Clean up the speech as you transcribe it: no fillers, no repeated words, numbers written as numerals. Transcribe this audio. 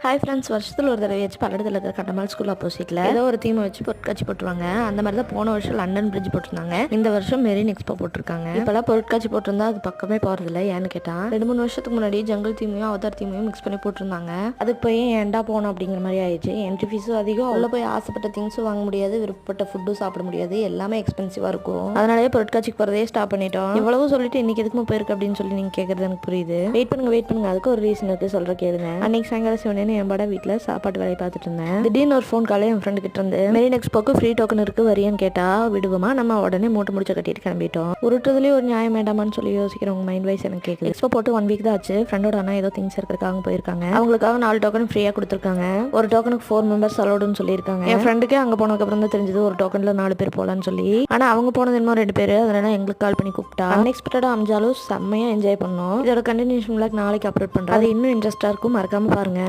Hi friends, வருஷத்தில் ஒரு தடவை வச்சு பல்லடத்தில் இருக்கிற கண்டமால் ஸ்கூல் ஆப்போசிட்டில் ஏதோ ஒரு தீமை வச்சு பொருட்காட்சி போட்டுருவாங்க. அந்த மாதிரி தான் போன வருஷம் லண்டன் பிரிட்ஜ் போட்டிருந்தாங்க. இந்த வருஷம் மெரின் எக்ஸ்போ போட்டிருக்காங்க. இப்போலாம் பொருட்காட்சி போட்டிருந்தா அது பக்கமே போகிறதில்ல. ஏன்னு கேட்டால் 2-3 வருஷத்துக்கு முன்னாடி ஜங்கல் தீமையும் அவதார் தீமையும் மிக்ஸ் பண்ணி போட்டிருந்தாங்க. அதுக்கு போய் ஏன்டா போனோம் அப்படிங்கிற மாதிரி ஆயிடுச்சு. என்ட்ரி ஃபீஸும் அதிகம், உள்ள போய் ஆசைப்பட்ட திங்ஸும் வாங்க முடியாது, விருப்பப்பட்ட ஃபுட்டும் சாப்பிட முடியாது, எல்லாமே எக்ஸ்பென்சிவாக இருக்கும். அதனாலேயே பொருட்காட்சிக்கு போகிறதே ஸ்டாப் பண்ணிட்டோம். இவ்வளவு சொல்லிட்டு இன்னைக்கு எதுக்குமே போயிருக்கு அப்படின்னு சொல்லி நீங்கள் கேட்குறது எனக்கு புரியுது. வெயிட் பண்ணுங்க, அதுக்கு ஒரு ரீசன் இருக்குது, சொல்கிற கேளுங்க. அன்னைக்கு சாயங்காலம் சிவனே என் பட வீட்டில் சாப்பாட்டு வேலையை பார்த்துட்டு இருந்தேன். திடீர்னு ஒரு ஃபோன் காலே என் ஃப்ரெண்டு கிட்ட இருந்து, மெரின் எக்ஸ்போக்கு ஃப்ரீ டோக்கன் இருக்கு வரியான்னு கேட்டா விடுவோமா? நம்ம உடனே மூட்டை முடிச்ச கட்டிட்டு கிளம்பிட்டோம். உருட்டுறதுலேயே ஒரு நியாயம் வேண்டாமான்னு சொல்லி யோசிக்கிறவங்க மைண்ட் வைஸ் எனக்கு கேட்குது. எக்ஸ்போ போட்டு 1 வீக் தான் ஆச்சு. ஃப்ரெண்டோட அண்ணா ஏதோ திங்ஸ் இருக்கிறதுக்காக போயிருக்காங்க. அவங்களுக்காக 4 டோக்கன் ஃப்ரீயாக கொடுத்துருக்காங்க. ஒரு டோக்கனுக்கு 4 மெம்பர்ஸ் அலோடுன்னு சொல்லியிருக்காங்க. என் ஃப்ரெண்டுக்கு அங்கே போனதுக்கு அப்புறம் தான் தெரிஞ்சது ஒரு டோக்கன்ல 4 பேர் போகலான்னு சொல்லி. ஆனால் அவங்க போனது இன்னும் 2 பேர். அதனால எங்களுக்கு கால் பண்ணி கூப்பிட்டா அன்எக்ஸ்பெக்டடாக அமைஞ்சாலும் செம்மையாக என்ஜாய் பண்ணோம். இதோட கண்டினியூஷன் நாளைக்கு அப்லோட் பண்ணுறேன். அது இன்னும் இன்ட்ரெஸ்டாக இருக்கும், மறக்காம பாருங்க.